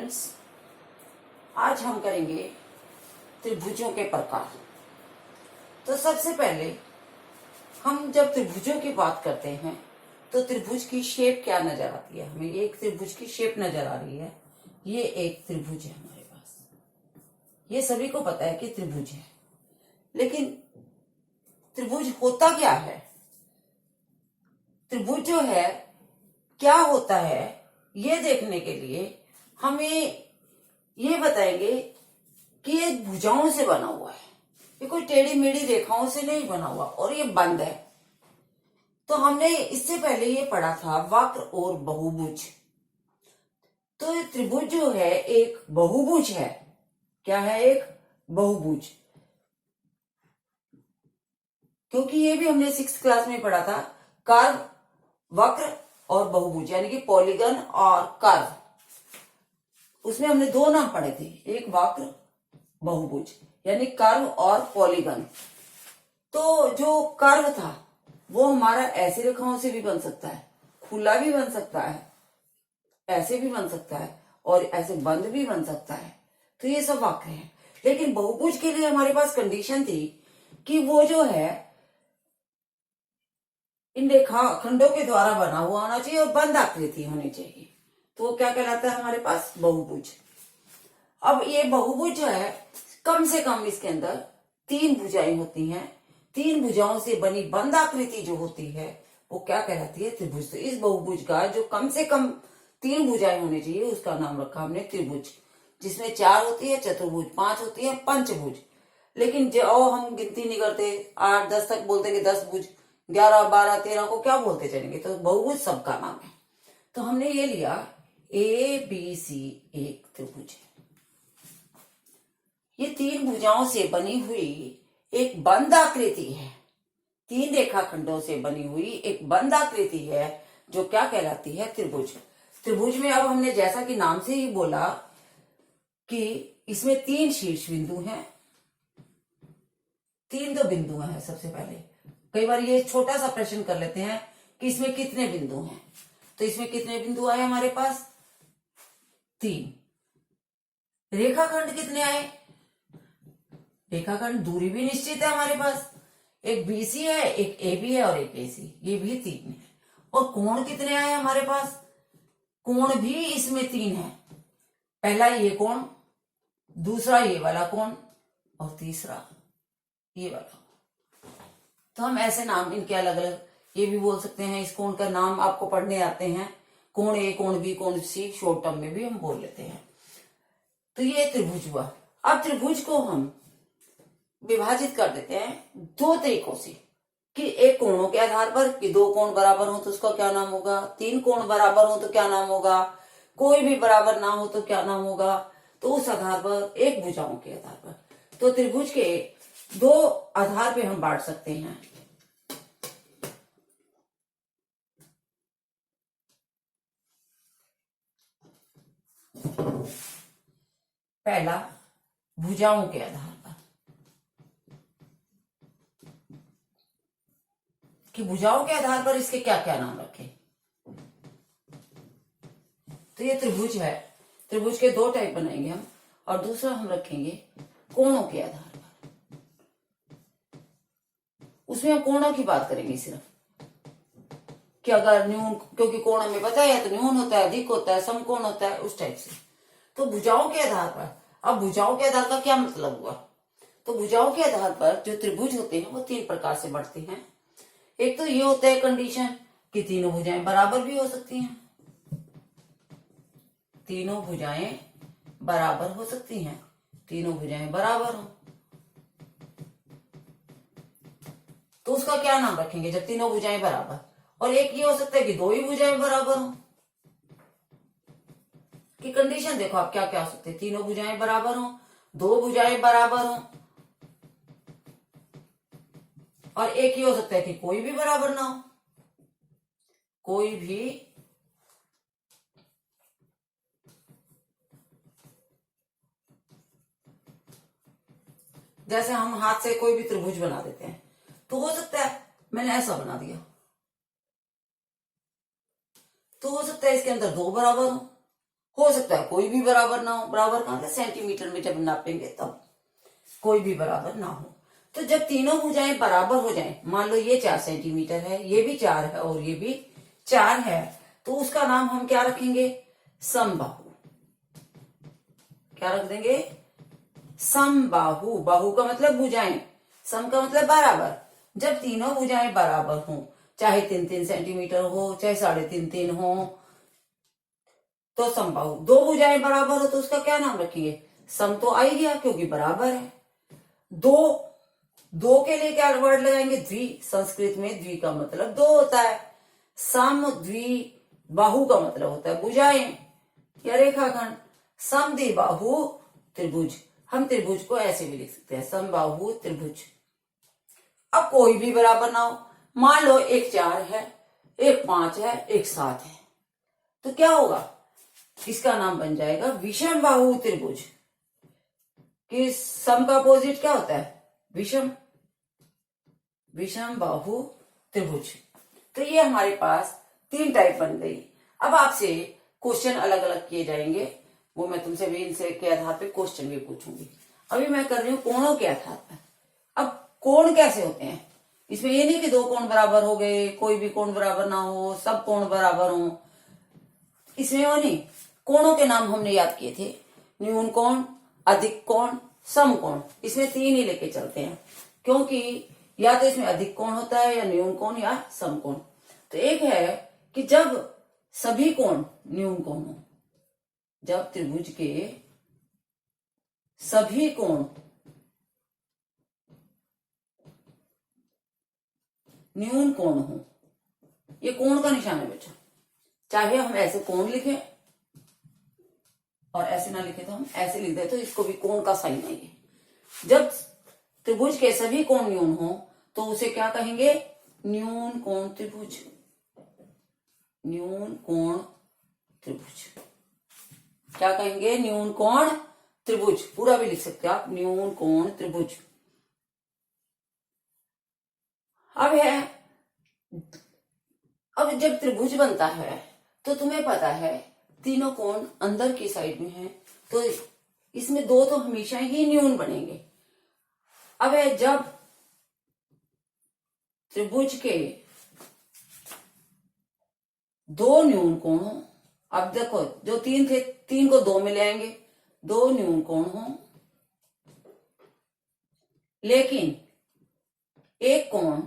Students, आज हम करेंगे त्रिभुजों के प्रकार। तो सबसे पहले हम जब त्रिभुजों की बात करते हैं तो त्रिभुज की शेप क्या नजर आती है। हमें एक त्रिभुज की शेप नजर आ रही है। ये एक त्रिभुज है हमारे पास। ये सभी को पता है कि त्रिभुज है, लेकिन त्रिभुज होता क्या है, त्रिभुज जो है क्या होता है, ये देखने के लिए हमें ये बताएंगे कि ये भुजाओं से बना हुआ है। ये कोई टेढ़ी मेढ़ी रेखाओं से नहीं बना हुआ और ये बंद है। तो हमने इससे पहले ये पढ़ा था वक्र और बहुभुज। तो ये त्रिभुज जो है एक बहुभुज है। क्या है? एक बहुभुज। क्योंकि ये भी हमने 6th क्लास में पढ़ा था, कर्व, वक्र और बहुभुज, यानी कि पॉलीगन और कर्व। उसमें हमने दो नाम पढ़े थे, एक वक्र, बहुभुज, यानी कर्व और पॉलीगन। तो जो कर्व था वो हमारा ऐसी रेखाओं से भी बन सकता है, खुला भी बन सकता है, ऐसे भी बन सकता है और ऐसे बंद भी बन सकता है। तो ये सब वक्र है। लेकिन बहुभुज के लिए हमारे पास कंडीशन थी कि वो जो है इन रेखा खंडों के द्वारा बना हुआ होना चाहिए और बंद आकृति होनी चाहिए। तो वो क्या कहलाता है हमारे पास? बहुभुज। अब ये बहुभुज जो है, कम से कम इसके अंदर 3 भुजाएं होती हैं। 3 भुजाओं से बनी बंद आकृति जो होती है वो क्या कहलाती है? त्रिभुज। तो इस बहुभुज का जो कम से कम 3 भुजाएं होनी चाहिए उसका नाम रखा हमने त्रिभुज, जिसमें 4 होती है, चतुर्भुज 5 होती है, पंचभुज। लेकिन जो हम गिनती नहीं करते, 8 10 तक बोलते कि 10 भुज, 11 12 13 को क्या बोलते चलेंगे। तो बहुभुज सबका नाम है। तो हमने ये लिया ABC एक त्रिभुज है। ये 3 भुजाओं से बनी हुई एक बंद आकृति है। 3 रेखाखंडों से बनी हुई एक बंद आकृति है जो क्या कहलाती है? त्रिभुज। त्रिभुज में अब हमने जैसा कि नाम से ही बोला कि इसमें 3 शीर्ष बिंदु हैं, 3 तो बिंदु हैं। सबसे पहले कई बार ये छोटा सा प्रश्न कर लेते हैं कि इसमें कितने बिंदु हैं। तो इसमें कितने बिंदु आए हमारे पास? 3। रेखाखंड कितने आए? रेखाखंड दूरी भी निश्चित है हमारे पास, एक BC है, एक AB है और एक AC, ये भी 3 है। और कोण कितने आए हमारे पास? कोण भी इसमें 3 है। पहला ये कोण, दूसरा ये वाला कोण और तीसरा ये वाला। तो हम ऐसे नाम इनके अलग अलग ये भी बोल सकते हैं। इस कोण का नाम आपको पढ़ने आते हैं, कोण A, कोण B, कोण C, शॉर्ट टर्म में भी हम बोल लेते हैं। तो ये त्रिभुज हुआ। अब त्रिभुज को हम विभाजित कर देते हैं 2 तरीकों से, कि एक कोणों के आधार पर, कि 2 कोण बराबर हो तो उसका क्या नाम होगा, 3 कोण बराबर हो तो क्या नाम होगा, कोई भी बराबर ना हो तो क्या नाम होगा। तो उस आधार पर, एक भुजाओं के आधार पर, तो त्रिभुज के 2 आधार पे हम बांट सकते हैं। पहला, भुजाओं के आधार पर, कि भुजाओं के आधार पर इसके क्या क्या नाम रखें। तो ये त्रिभुज है। त्रिभुज के 2 टाइप बनाएंगे हम, और दूसरा हम रखेंगे कोणों के आधार पर। उसमें हम कोणों की बात करेंगे सिर्फ, कि अगर न्यून, क्योंकि कोण हमें पता है तो न्यून होता है, अधिक होता है, समकोण होता है, उस टाइप से। तो भुजाओं के आधार पर, अब भुजाओं के आधार का क्या मतलब हुआ? तो भुजाओं के आधार पर जो त्रिभुज होते हैं वो 3 प्रकार से बढ़ते हैं। एक तो ये होता है कंडीशन कि तीनों भुजाएं बराबर भी हो सकती हैं। तीनों भुजाएं बराबर हो सकती हैं, तीनों भुजाएं बराबर हो तो उसका क्या नाम रखेंगे जब तीनों भुजाएं बराबर। और एक ये हो सकता है कि 2 ही भुजाएं बराबर हो। कि कंडीशन देखो आप क्या क्या हो सकते हैं, तीनों भुजाएं बराबर हो, 2 भुजाएं बराबर हो, और एक ये हो सकता है कि कोई भी बराबर ना हो। कोई भी जैसे हम हाथ से कोई भी त्रिभुज बना देते हैं तो हो सकता है मैंने ऐसा बना दिया, तो हो सकता है इसके अंदर 2 बराबर हो हो सकता है कोई भी बराबर ना हो, बराबर कहां से, सेंटीमीटर में जब नापेंगे तब कोई भी बराबर ना हो। तो जब तीनों भुजाएं बराबर हो जाएं, मान लो ये 4 सेंटीमीटर है, ये भी 4 है और ये भी 4 है, तो उसका नाम हम क्या रखेंगे, समबाहु। क्या रख देंगे, समबाहु। बाहु का मतलब भुजाएं, सम का मतलब बराबर। जब तीनों भुजाएं बराबर हों, चाहे 3-3 सेंटीमीटर हो, चाहे 3.5-3 हो, तो समबाहु। दो भुजाएं बराबर हो तो उसका क्या नाम रखेंगे, सम तो आ ही गया क्योंकि बराबर है। दो, दो के लिए क्या वर्ड लगाएंगे, द्वि। संस्कृत में द्वि का मतलब दो होता है। सम द्वि बाहु का मतलब होता है भुजाएं या रेखाखंड। सम द्वि बाहु त्रिभुज। हम त्रिभुज को ऐसे भी लिख सकते हैं, समबाहु त्रिभुज। अब कोई भी बराबर ना हो, मान लो एक 4 है, एक 5 है, एक 7 है, तो क्या होगा, इसका नाम बन जाएगा विषम बाहु त्रिभुज। कि सम का अपोजिट क्या होता है, विषम। विषम बाहु त्रिभुज। तो ये हमारे पास 3 टाइप बन गई। अब आपसे क्वेश्चन अलग अलग किए जाएंगे, वो मैं तुमसे भी इनसे के आधार पे क्वेश्चन भी पूछूंगी। अभी मैं कर रही हूँ कोणों के आधार पर। अब कोण कैसे होते हैं, इसमें ये नहीं कि दो कोण बराबर हो गए, कोई भी कोण बराबर ना हो, सब कोण बराबर हो, इसमें वो नहीं। कोणों के नाम हमने याद किए थे, न्यून कोण, अधिक कोण, सम कोण। इसमें 3 ही लेके चलते हैं, क्योंकि या तो इसमें अधिक कोण होता है, या न्यून कोण, या सम कोण। तो एक है कि जब सभी कोण न्यून कोण हो, जब त्रिभुज के सभी कोण न्यून कोण हो, ये कोण का निशान है बेटा। चाहे हम ऐसे कोण लिखें और ऐसे ना लिखे तो हम ऐसे लिख दे, तो इसको भी कोण का साइन है ये। जब त्रिभुज के सभी कोण न्यून हो तो उसे क्या कहेंगे, न्यून कोण त्रिभुज। न्यून कोण त्रिभुज क्या कहेंगे, न्यून कोण त्रिभुज। पूरा भी लिख सकते हो आप, न्यून कोण त्रिभुज। अब जब त्रिभुज बनता है तो तुम्हें पता है तीनों कोण अंदर की साइड में है, तो इसमें दो तो हमेशा ही न्यून बनेंगे। अब है जब त्रिभुज के दो न्यून कोण हो, अब देखो जो 3 थे, 3 को 2 में ले आएंगे, 2 न्यून कोण हो, लेकिन एक कोण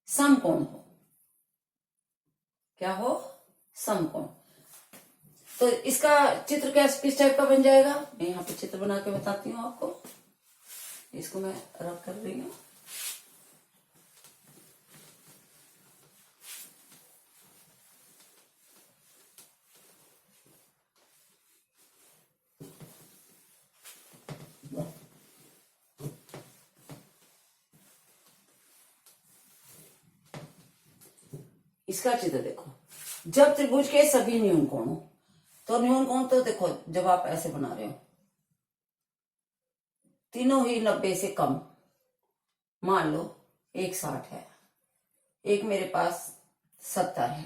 समकोण हो। क्या हो, समकोण। तो इसका चित्र किस टाइप का बन जाएगा, मैं यहाँ पे चित्र बना के बताती हूँ आपको। इसको मैं रब कर रही हूँ। इसका चित्र देखो, जब त्रिभुज के सभी न्यून कोण हो, तो न्यून कोण तो देखो जब आप ऐसे बना रहे हो, तीनों ही 90 से कम। मान लो एक 60 है, एक मेरे पास 70 है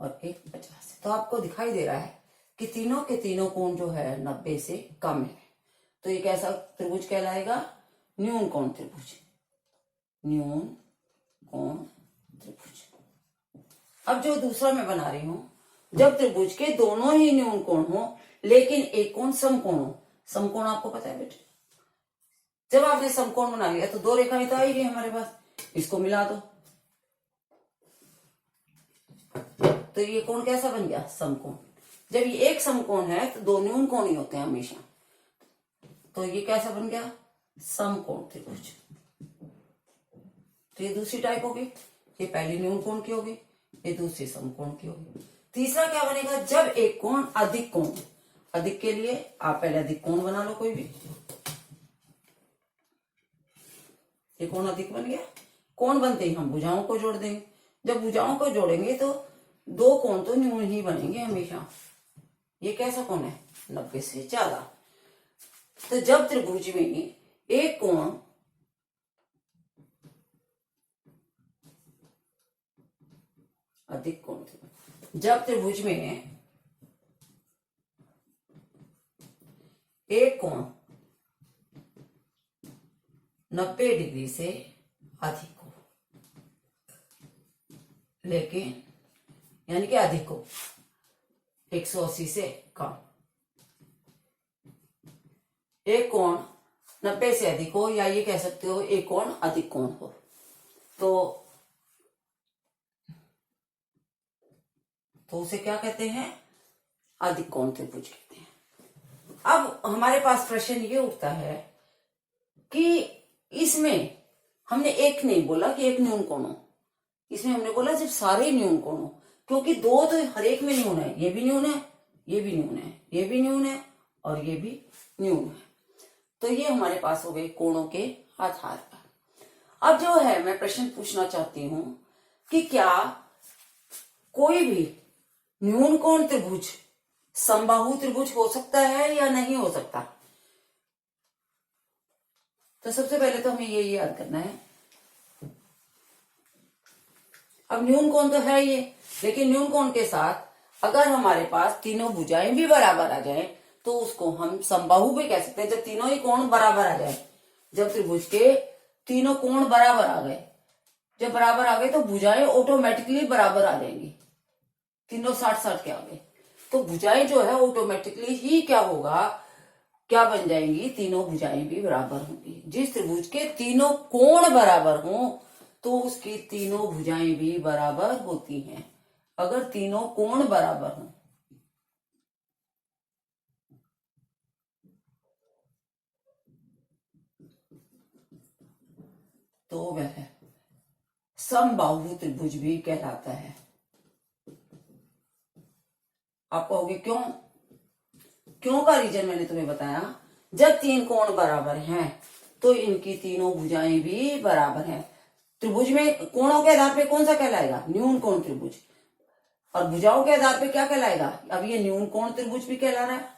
और एक 50 है, तो आपको दिखाई दे रहा है कि तीनों के तीनों कोण जो है 90 से कम है। तो ये कैसा त्रिभुज कहलाएगा, न्यून कोण त्रिभुज। न्यून कोण त्रिभुज। अब जो दूसरा मैं बना रही हूं, जब त्रिभुज के दोनों ही न्यून कोण हो लेकिन एक कोण समकोण हो। समकोण आपको पता है बेटे, जब आपने समकोण बना लिया तो 2 रेखाएं तो आई गई हमारे पास, इसको मिला दो तो ये कोण कैसा बन गया, समकोण। जब ये एक समकोण है तो 2 न्यून कोण ही होते हैं हमेशा, तो ये कैसा बन गया, समकोण त्रिभुज। तो ये दूसरी टाइप होगी, ये पहली न्यून कोण की होगी, ये दूसरी समकोण की होगी। तीसरा क्या बनेगा, जब एक कोण अधिक कोण। अधिक के लिए आप पहले अधिक कोण बना लो कोई भी। ये कोण अधिक बन गया, कोण बनते ही हम भुजाओं को जोड़ देंगे। जब भुजाओं को जोड़ेंगे तो 2 कोण तो न्यून ही बनेंगे हमेशा। ये कैसा कोण है, 90 से ज्यादा। तो जब त्रिभुज में एक कोण अधिक कोण त्रिभुज। जब त्रिभुज में एक कोण 90 डिग्री से अधिक हो, लेकिन यानी कि अधिक हो 180 से कम, एक कोण 90 से अधिक हो, या ये कह सकते हो एक कोण अधिक कोण हो, तो उसे क्या कहते हैं? अधिक कोण त्रिभुज कहते हैं। अब हमारे पास प्रश्न ये उठता है कि इसमें हमने एक नहीं बोला कि एक न्यून कोण हो, इसमें हमने बोला जब सारे न्यून कोण हो, क्योंकि दो तो हर एक में न्यून है, ये भी न्यून है, ये भी न्यून है, ये भी न्यून है और ये भी न्यून है। तो ये हमारे पास हो गए कोणों के आधार पर। अब जो है मैं प्रश्न पूछना चाहती हूं कि क्या कोई भी न्यून कोण त्रिभुज समबाहु त्रिभुज हो सकता है या नहीं हो सकता? तो सबसे पहले तो हमें ये याद करना है, अब न्यून कोण तो है ये, लेकिन न्यून कोण के साथ अगर हमारे पास तीनों भुजाएं भी बराबर आ जाए तो उसको हम समबाहु भी कह सकते हैं। जब तीनों ही कोण बराबर आ जाए, जब त्रिभुज के तीनों कोण बराबर आ गए, जब बराबर आ गए तो भुजाएं ऑटोमेटिकली बराबर आ जाएंगी, तीनों 60-60 के आ गए, तो भुजाएं जो है ऑटोमेटिकली ही क्या होगा, क्या बन जाएंगी? तीनों भुजाएं भी बराबर होंगी। जिस त्रिभुज के तीनों कोण बराबर हों तो उसकी तीनों भुजाएं भी बराबर होती हैं, अगर तीनों कोण बराबर हों। तो वह समबाहु त्रिभुज भी कहलाता है। आप कहोगे क्यों? क्यों का रीजन मैंने तुम्हें बताया, जब तीन कोण बराबर हैं तो इनकी तीनों भुजाएं भी बराबर हैं। त्रिभुज में कोणों के आधार पे कौन सा कहलाएगा? न्यून कोण त्रिभुज, और भुजाओं के आधार पे क्या कहलाएगा? अब ये न्यून कोण त्रिभुज भी कहला रहा है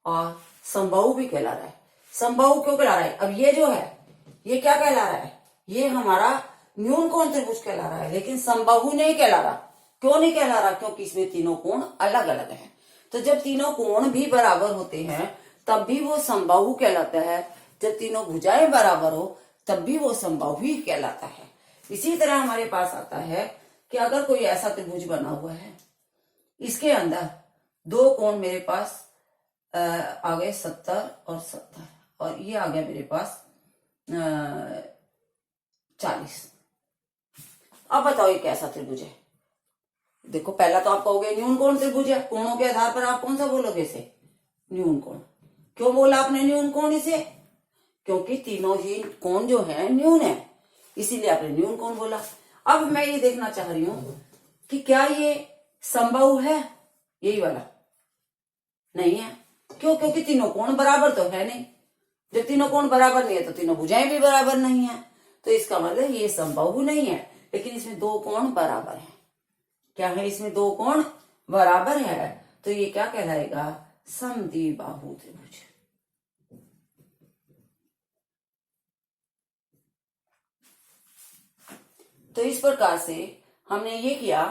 और समबाहु भी कहला रहा है। समबाहु क्यों कहला रहा है? अब ये जो है ये क्या कहला रहा है? ये हमारा न्यून कोण त्रिभुज कहला रहा है, लेकिन समबाहु नहीं कहला रहा। क्यों नहीं कहला रहा? क्योंकि इसमें तीनों कोण अलग अलग हैं। तो जब तीनों कोण भी बराबर होते हैं तब भी वो समबाहु कहलाता है, जब तीनों भुजाएं बराबर हो तब भी वो समबाहु ही कहलाता है। इसी तरह हमारे पास आता है कि अगर कोई ऐसा त्रिभुज बना हुआ है, इसके अंदर दो कोण मेरे पास आ गए 70 और 70, और ये आ गया मेरे पास 40। अब बताओ ये कैसा त्रिभुज है? देखो पहला तो आप कहोगे न्यून कोण त्रिभुज है, कोणों के आधार पर आप कौन सा बोलोगे इसे? न्यून कोण। क्यों बोला आपने न्यून कोण इसे? क्योंकि तीनों ही कोण जो है न्यून है, इसीलिए आपने न्यून कोण बोला। अब मैं ये देखना चाह रही हूं कि क्या ये समबाहु है? यही वाला नहीं है। क्यों? क्योंकि तीनों कोण बराबर तो है नहीं। जब तीनों कोण बराबर नहीं है तो तीनों भुजाएं भी बराबर नहीं है, तो इसका मतलब ये समबाहु नहीं है। लेकिन इसमें दो कोण बराबर है। क्या है? इसमें दो कोण बराबर है, तो ये क्या कहलाएगा? समद्विबाहु त्रिभुज। तो इस प्रकार से हमने ये किया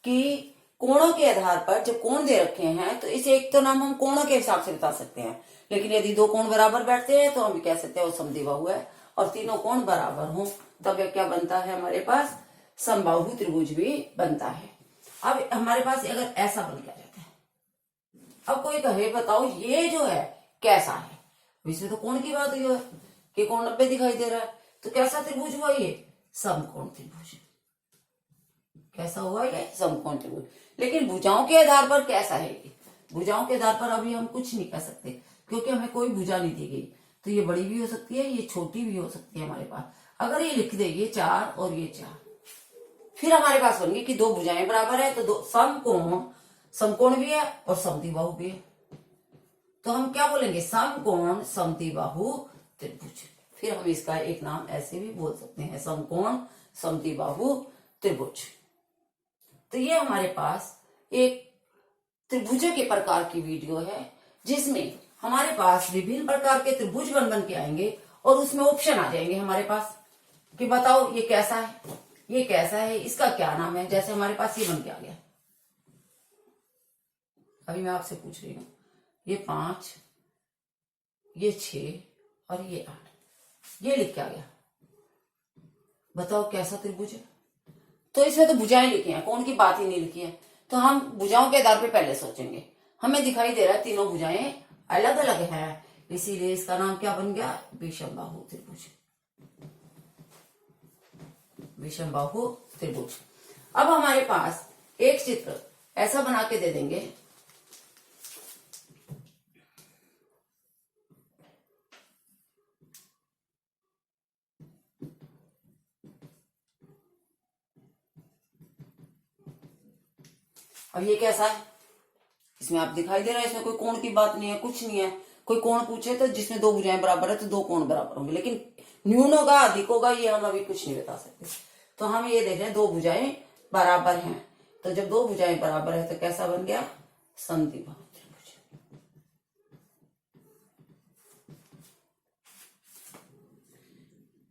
कि कोणों के आधार पर जब कोण दे रखे हैं तो इसे एक तो नाम हम कोणों के हिसाब से बता सकते हैं, लेकिन यदि दो कोण बराबर बैठते हैं तो हम कह सकते हैं वो समद्विबाहु है, और तीनों कोण बराबर हों तब यह क्या बनता है? हमारे पास समबाहु त्रिभुज भी बनता है। अब हमारे पास अगर ऐसा बन गया जाता है, अब कोई कहे बताओ ये जो है कैसा है? इसमें तो कोण की बात हुई है कि कोण 90 दिखाई दे रहा है, तो कैसा त्रिभुज हुआ ये? समकोण त्रिभुज। कैसा हुआ ये? समकोण त्रिभुज। लेकिन भुजाओं के आधार पर कैसा है ये? भुजाओं के आधार पर अभी हम कुछ नहीं कह सकते, क्योंकि हमें कोई भुजा नहीं दी गई। तो ये बड़ी भी हो सकती है, ये छोटी भी हो सकती है हमारे पास। अगर ये लिख दे ये 4 और ये 4, फिर हमारे पास बन गई कि दो भुजाएं बराबर है, तो दो समकोण भी है और समद्विबाहु भी है। तो हम क्या बोलेंगे? समकोण समद्विबाहु त्रिभुज। फिर हम इसका एक नाम ऐसे भी बोल सकते हैं, समकोण समद्विबाहु त्रिभुज। तो ये हमारे पास एक त्रिभुजों के प्रकार की वीडियो है, जिसमें हमारे पास विभिन्न प्रकार के त्रिभुज बन के आएंगे और उसमें ऑप्शन आ जाएंगे हमारे पास कि बताओ ये कैसा है, ये कैसा है, इसका क्या नाम है। जैसे हमारे पास ये बन के आ गया। अभी मैं आपसे पूछ रही हूँ, ये 5, ये 6 और ये 8, ये लिख के आ गया। बताओ कैसा त्रिभुज है। तो इसमें तो भुजाएं लिखी हैं, कोण की बात ही नहीं लिखी है। तो हम भुजाओं के आधार पे पहले सोचेंगे। हमें दिखाई दे रहा है तीनों भुजाएं अलग अलग हैं, इसीलिए इसका नाम क्या बन गया, विषमबाहु त्रिभुज। विषमबाहु त्रिभुज। अब हमारे पास एक चित्र ऐसा बना के दे देंगे, अब ये कैसा है, इसमें आप दिखाई दे रहा है, इसमें कोई कोण की बात नहीं है, कुछ नहीं है। कोई कोण पूछे तो जिसमें दो भुजाएं बराबर है तो दो कोण बराबर होंगे, लेकिन न्यून होगा अधिक होगा ये हम अभी कुछ नहीं बता सकते। तो हम ये देख रहे हैं दो भुजाएं बराबर हैं, तो जब दो भुजाएं बराबर है तो कैसा बन गया, समद्विबाहु त्रिभुज।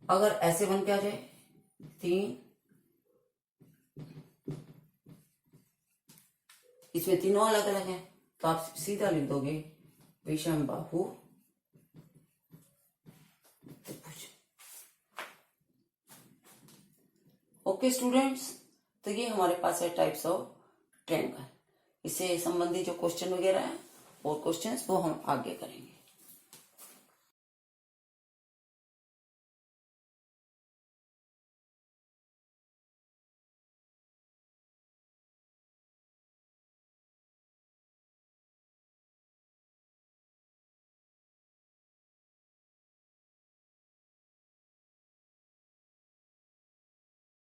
अगर ऐसे बन के आ जाए 3, इसमें तीनों अलग अलग हैं, तो आप सीधा लिख दोगे विषमबाहु त्रिभुज। ओके स्टूडेंट्स, तो ये हमारे पास है टाइप्स ऑफ ट्रायंगल। इससे संबंधित जो क्वेश्चन वगैरह है और क्वेश्चंस वो हम आगे करेंगे।